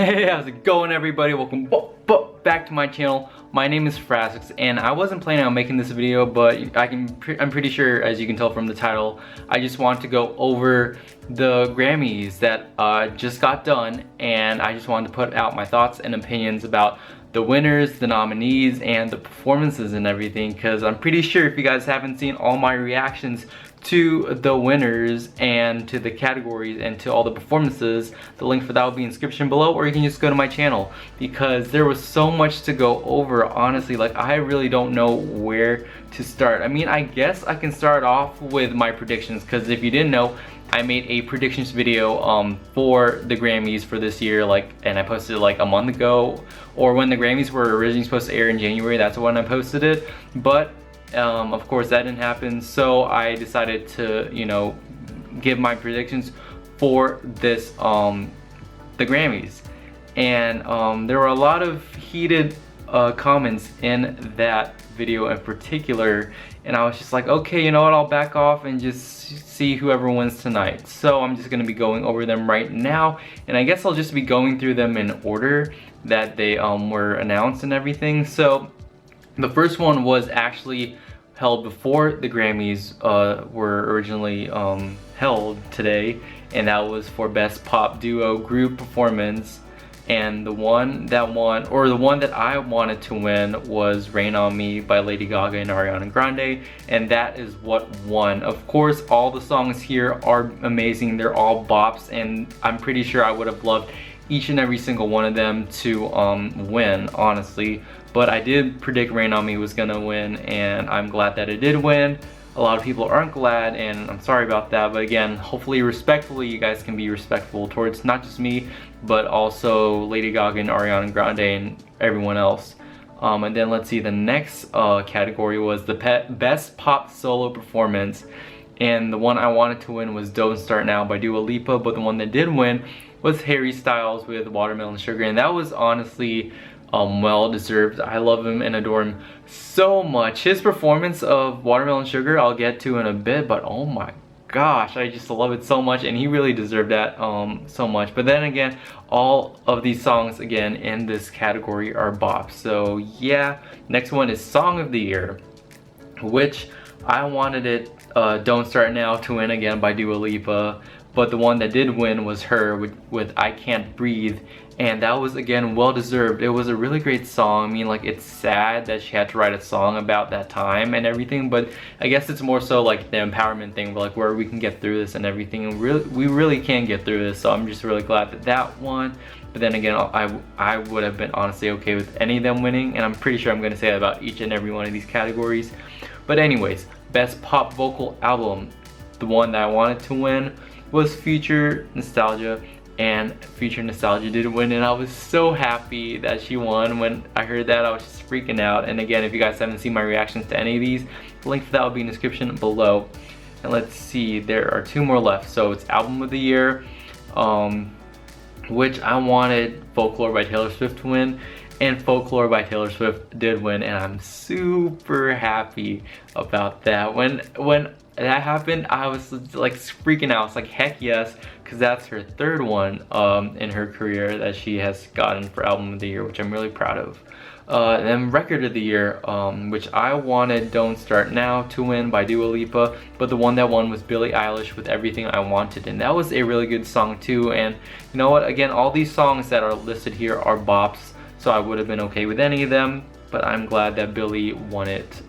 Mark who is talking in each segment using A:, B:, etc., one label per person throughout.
A: Hey, how's it going, everybody? Welcome back to my channel. My name is Frassix, and I wasn't planning on making this video, but I'm pretty sure, as you can tell from the title, I just want to go over the Grammys that just got done, and I just wanted to put out my thoughts and opinions about the winners, the nominees, and the performances and everything, because I'm pretty sure if you guys haven't seen all my reactions to the winners and to the categories and to all the performances, the link for that will be in the description below, or you can just go to my channel, because there was so much to go over. Honestly, like, I really don't know where to start. I mean, I guess I can start off with my predictions, because if you didn't know, I made a predictions video for the Grammys for this year, and I posted it like a month ago, or when the Grammys were originally supposed to air in January. That's when I posted it, but of course that didn't happen, so I decided to, you know, give my predictions for this the Grammys. And there were a lot of heated comments in that video in particular, and I was just like, okay, you know what, I'll back off and just see whoever wins tonight. So I'm just gonna be going over them right now, and I guess I'll just be going through them in order that they were announced and everything. So the first one was actually held before the Grammys were originally held today, and that was for Best Pop Duo Group Performance. And the one that won, or the one that I wanted to win, was Rain On Me by Lady Gaga and Ariana Grande, and that is what won. Of course, all the songs here are amazing. They're all bops, and I'm pretty sure I would have loved each and every single one of them to win, honestly. But I did predict Rain On Me was gonna win, and I'm glad that it did win. A lot of people aren't glad, and I'm sorry about that, but again, hopefully respectfully, you guys can be respectful towards not just me, but also Lady Gaga and Ariana Grande and everyone else. And then let's see, the next category was the Best Pop Solo Performance, and the one I wanted to win was Don't Start Now by Dua Lipa, but the one that did win was Harry Styles with Watermelon Sugar, and that was honestly well deserved. I love him and adore him so much. His performance of Watermelon Sugar I'll get to in a bit, but oh my gosh, I just love it so much, and he really deserved that so much. But then again, all of these songs again in this category are bops. So yeah, next one is Song of the Year, which I wanted it Don't Start Now to win again by Dua Lipa, but the one that did win was her with I Can't Breathe, and that was again well deserved. It was a really great song. I mean, like, it's sad that she had to write a song about that time and everything, but I guess it's more so like the empowerment thing, like where we can get through this and everything, and we really can get through this. So I'm just really glad that that won. But then again, I would have been honestly okay with any of them winning, and I'm pretty sure I'm gonna say that about each and every one of these categories. But anyways, Best Pop Vocal Album, the one that I wanted to win was Future Nostalgia, and Future Nostalgia did win, and I was so happy that she won. When I heard that, I was just freaking out. And again, if you guys haven't seen my reactions to any of these, the link for that will be in the description below. And let's see, there are two more left. So it's Album of the Year, which I wanted Folklore by Taylor Swift to win, and Folklore by Taylor Swift did win, and I'm super happy about that. When that happened, I was like freaking out. It's like, heck yes, because that's her third one in her career that she has gotten for Album of the Year, which I'm really proud of. And then Record of the Year, which I wanted Don't Start Now to win by Dua Lipa, but the one that won was Billie Eilish with Everything I Wanted, and that was a really good song too. And you know what, again, all these songs that are listed here are bops, so I would have been okay with any of them, but I'm glad that Billie won it.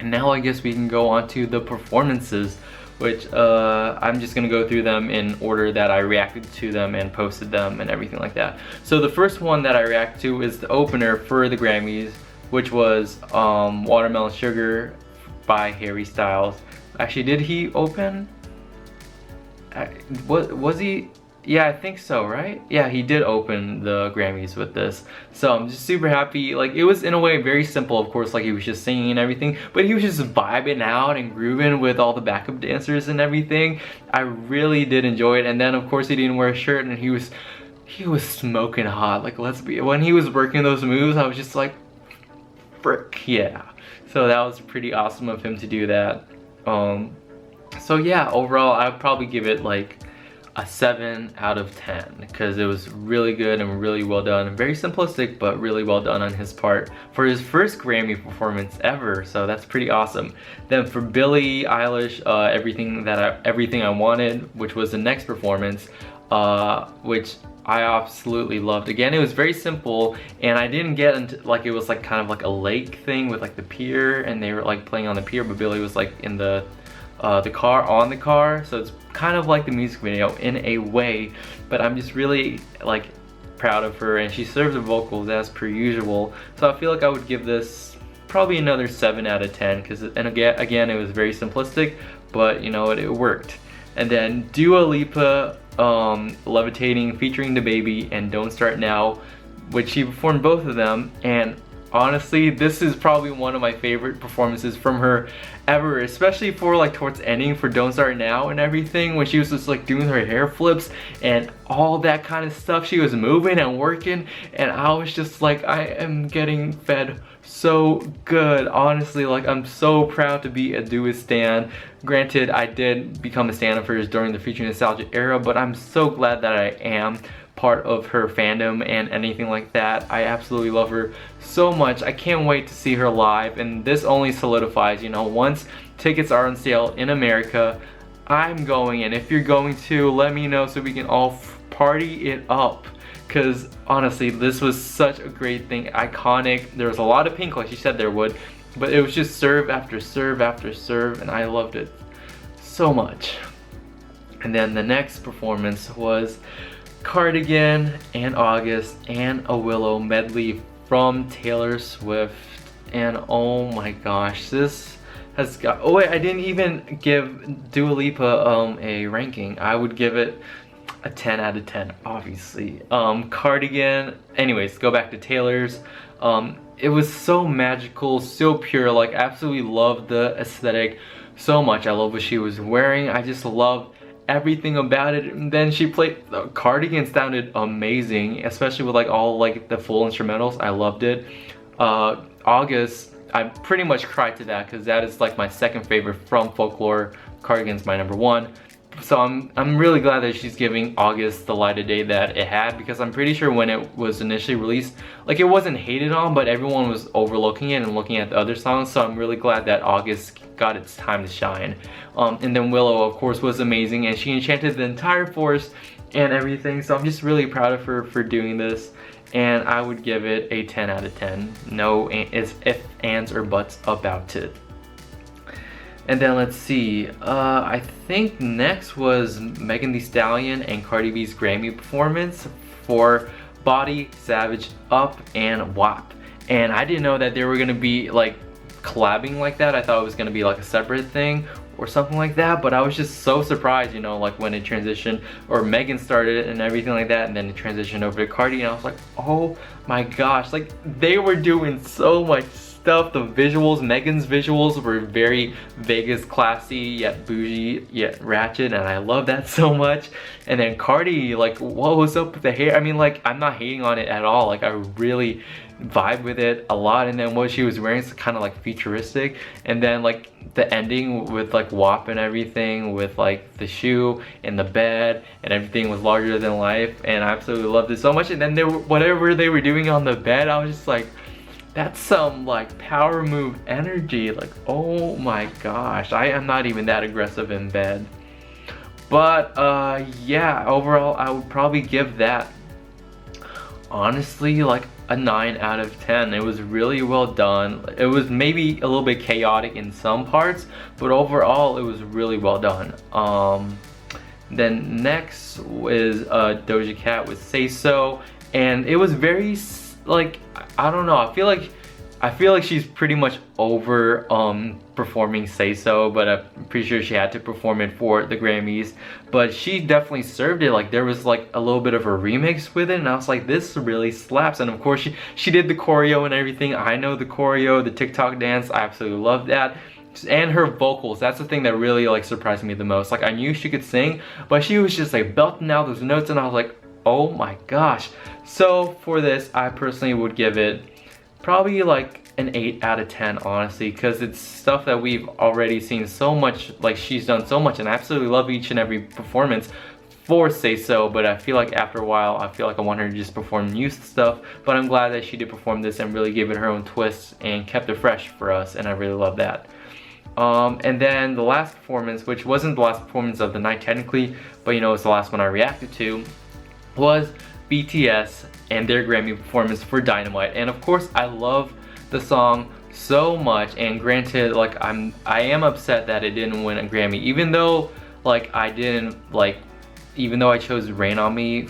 A: And now I guess we can go on to the performances, which I'm just gonna go through them in order that I reacted to them and posted them and everything like that. So the first one that I reacted to is the opener for the Grammys, which was Watermelon Sugar by Harry Styles. Actually, did he open? Was he? Yeah, I think so, right? Yeah, he did open the Grammys with this. So I'm just super happy. Like, it was in a way very simple, of course, like he was just singing and everything, but he was just vibing out and grooving with all the backup dancers and everything. I really did enjoy it. And then of course he didn't wear a shirt, and he was smoking hot. Like, when he was working those moves, I was just like, frick yeah. So that was pretty awesome of him to do that. So yeah, overall I'd probably give it like a 7 out of 10 because it was really good and really well done. Very simplistic, but really well done on his part for his first Grammy performance ever. So that's pretty awesome. Then for Billie Eilish, Everything I Wanted, which was the next performance, which I absolutely loved. Again, it was very simple, and I didn't get into, like, it was like kind of like a lake thing with like the pier, and they were like playing on the pier, but Billie was like in the car, so it's kind of like the music video in a way, but I'm just really like proud of her, and she serves the vocals as per usual. So I feel like I would give this probably another 7 out of 10 because, and again, it was very simplistic, but you know, it worked. And then Dua Lipa, Levitating featuring DaBaby, and Don't Start Now, which she performed both of them, and honestly, this is probably one of my favorite performances from her ever, especially for like towards ending for Don't Start Now and everything, when she was just like doing her hair flips and all that kind of stuff. She was moving and working, and I was just like, I am getting fed so good. Honestly, like, I'm so proud to be a Dua stan. Granted, I did become a stan of hers during the Future Nostalgia era, but I'm so glad that I am part of her fandom and anything like that. I absolutely love her so much. I can't wait to see her live, and this only solidifies, you know, once tickets are on sale in America, I'm going, and if you're going to, let me know so we can all party it up, because honestly, this was such a great thing, iconic. There was a lot of pink like she said there would, but it was just serve after serve after serve, and I loved it so much. And then the next performance was Cardigan and August and a Willow medley from Taylor Swift, and oh my gosh, this has got, oh wait, I didn't even give Dua Lipa a ranking. I would give it a 10 out of 10, obviously. Cardigan, anyways, go back to Taylor's. It was so magical, so pure, like absolutely loved the aesthetic so much. I love what she was wearing. I just love everything about it. And then she played, Cardigan sounded amazing, especially with like all like the full instrumentals. I loved it. August, I pretty much cried to that because that is like my second favorite from Folklore. Cardigan's my number one. So I'm really glad that she's giving August the light of day that it had, because I'm pretty sure when it was initially released, like, it wasn't hated on, but everyone was overlooking it and looking at the other songs. So I'm really glad that August got its time to shine. And then Willow, of course, was amazing, and she enchanted the entire forest and everything. So I'm just really proud of her for doing this, and I would give it a 10 out of 10. No ifs, ands, or buts about it. And then let's see, I think next was Megan Thee Stallion and Cardi B's Grammy performance for Body, Savage, Up, and WAP. And I didn't know that they were gonna be like collabing like that. I thought it was gonna be like a separate thing or something like that, but I was just so surprised, you know, like when it transitioned, or Megan started it and everything like that, and then it transitioned over to Cardi, and I was like, oh my gosh, like they were doing so much stuff. The visuals, Megan's visuals were very Vegas classy, yet bougie, yet ratchet, and I love that so much. And then Cardi, like, what was up with the hair? I mean, like, I'm not hating on it at all. Like, I really vibe with it a lot. And then what she was wearing is kind of like futuristic, and then like the ending with like WAP and everything, with like the shoe and the bed and everything was larger than life, and I absolutely loved it so much. And then whatever they were doing on the bed, I was just like, that's some like power move energy. Like, oh my gosh, I am not even that aggressive in bed. But yeah, overall I would probably give that, honestly, like a 9 out of 10. It was really well done. It was maybe a little bit chaotic in some parts, but overall it was really well done. Then next is Doja Cat with Say So, and it was very like, I don't know, I feel like she's pretty much over performing Say So, but I'm pretty sure she had to perform it for the Grammys. But she definitely served it. Like, there was like a little bit of a remix with it, and I was like, this really slaps. And of course she did the choreo and everything. I know the choreo, the TikTok dance, I absolutely love that. And her vocals, that's the thing that really like surprised me the most. Like, I knew she could sing, but she was just like belting out those notes, and I was like, oh my gosh. So for this, I personally would give it probably like an 8 out of 10, honestly, because it's stuff that we've already seen so much. Like, she's done so much, and I absolutely love each and every performance forced Say So, but I feel like after a while, I feel like I want her to just perform new stuff. But I'm glad that she did perform this and really gave it her own twist and kept it fresh for us, and I really love that. And then the last performance, which wasn't the last performance of the night technically, but you know, it's the last one I reacted to, was BTS and their Grammy performance for Dynamite. And of course, I love the song so much, and granted, like I am upset that it didn't win a Grammy, even though like even though I chose Rain on Me,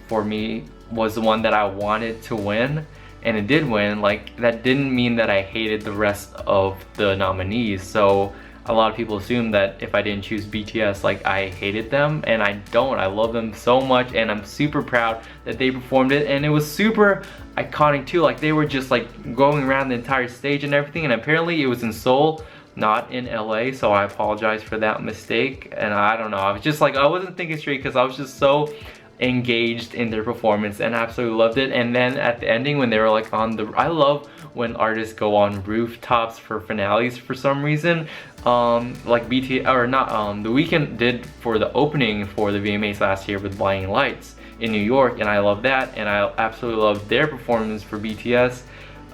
A: for me was the one that I wanted to win, and it did win. Like, that didn't mean that I hated the rest of the nominees. So a lot of people assume that if I didn't choose BTS, like I hated them, and I don't. I love them so much, and I'm super proud that they performed it, and it was super iconic too. Like, they were just like going around the entire stage and everything, and apparently it was in Seoul, not in LA, so I apologize for that mistake. And I don't know, I was just like, I wasn't thinking straight because I was just so engaged in their performance and absolutely loved it. And then at the ending, when they were like on the, I love when artists go on rooftops for finales for some reason. Like BT, or not, The Weeknd did for the opening for the VMAs last year with Blinding Lights in New York, and I love that, and I absolutely love their performance for BTS.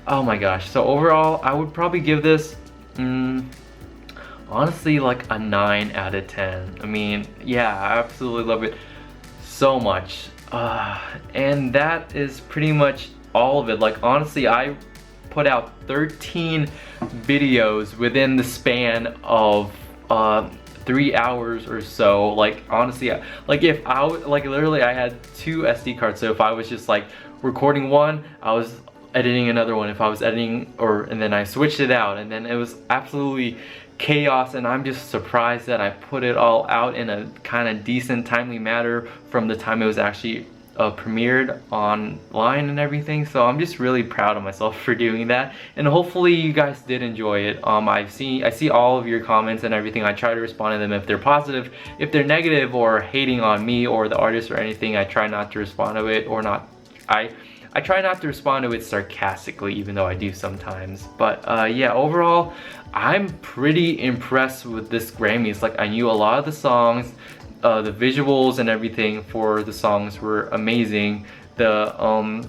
A: Oh my gosh. So overall, I would probably give this honestly like a 9 out of 10. I mean, yeah, I absolutely love it so much. And that is pretty much all of it. Like, honestly, I put out 13 videos within the span of 3 hours or so. Like, honestly, like if I like literally I had 2 SD cards, so if I was just like recording one, I was editing another one. If I was editing, and then I switched it out, and then it was absolutely chaos. And I'm just surprised that I put it all out in a kind of decent, timely manner from the time it was actually premiered online and everything. So I'm just really proud of myself for doing that, and hopefully you guys did enjoy it. I see all of your comments and everything. I try to respond to them if they're positive. If they're negative or hating on me or the artist or anything, I try not to respond to it, or not. I try not to respond to it sarcastically, even though I do sometimes. But yeah, overall, I'm pretty impressed with this Grammys. Like, I knew a lot of the songs, the visuals and everything for the songs were amazing. I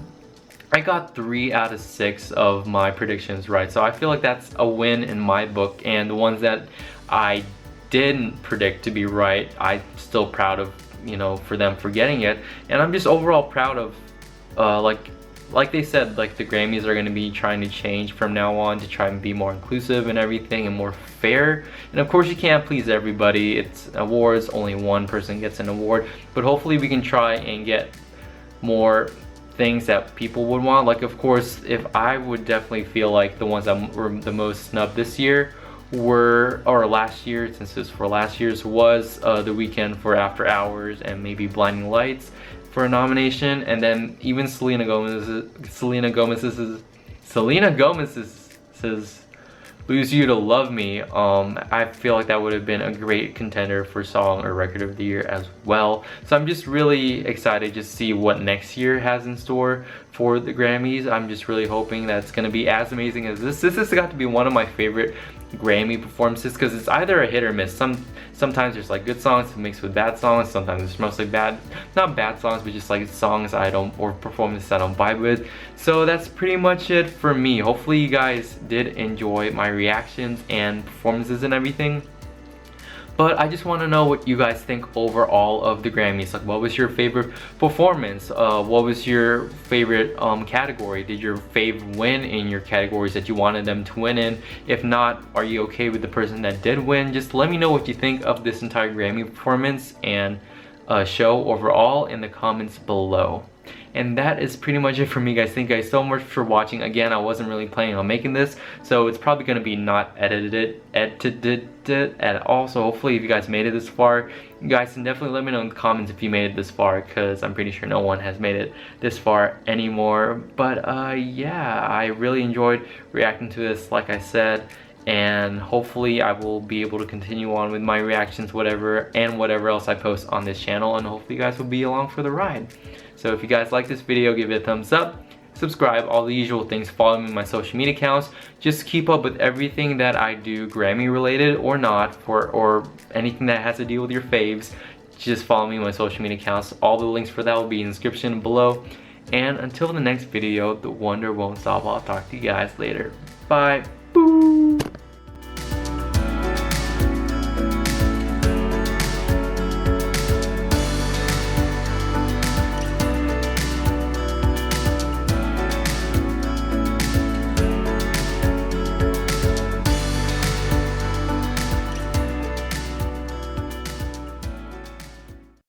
A: got 3 out of 6 of my predictions right, so I feel like that's a win in my book. And the ones that I didn't predict to be right, I'm still proud of, you know, for them for getting it. And I'm just overall proud of like they said, like the Grammys are going to be trying to change from now on to try and be more inclusive and everything, and more fair. And of course, you can't please everybody. It's awards, only one person gets an award, but hopefully we can try and get more things that people would want. Like, of course, if I would definitely feel like the ones that were the most snubbed this year were, or last year, since this for last year's, was The Weeknd for After Hours, and maybe Blinding Lights for a nomination. And then even Selena Gomez's Lose You to Love Me, I feel like that would have been a great contender for Song or Record of the Year as well. So I'm just really excited to see what next year has in store for the Grammys. I'm just really hoping that it's going to be as amazing as this. This has got to be one of my favorite Grammy performances, because it's either a hit or miss. Sometimes there's like good songs mixed with bad songs. Sometimes it's mostly not bad songs, but just like songs or performances I don't vibe with. So that's pretty much it for me. Hopefully you guys did enjoy my reactions and performances and everything. But I just want to know what you guys think overall of the Grammys. Like, what was your favorite performance? What was your favorite category? Did your fave win in your categories that you wanted them to win in? If not, are you okay with the person that did win? Just let me know what you think of this entire Grammy performance and show overall in the comments below. And that is pretty much it for me, guys. Thank you guys so much for watching. Again, I wasn't really planning on making this, so it's probably going to be not edited at all. So hopefully if you guys made it this far, you guys can definitely let me know in the comments if you made it this far, because I'm pretty sure no one has made it this far anymore. But yeah, I really enjoyed reacting to this, like I said, and hopefully I will be able to continue on with my reactions, whatever else I post on this channel, and hopefully you guys will be along for the ride. So if you guys like this video, give it a thumbs up, subscribe, all the usual things, follow me on my social media accounts. Just keep up with everything that I do, Grammy related or not, or anything that has to deal with your faves. just follow me on my social media accounts. All the links for that will be in the description below. And until the next video, the wonder won't stop. I'll talk to you guys later. Bye.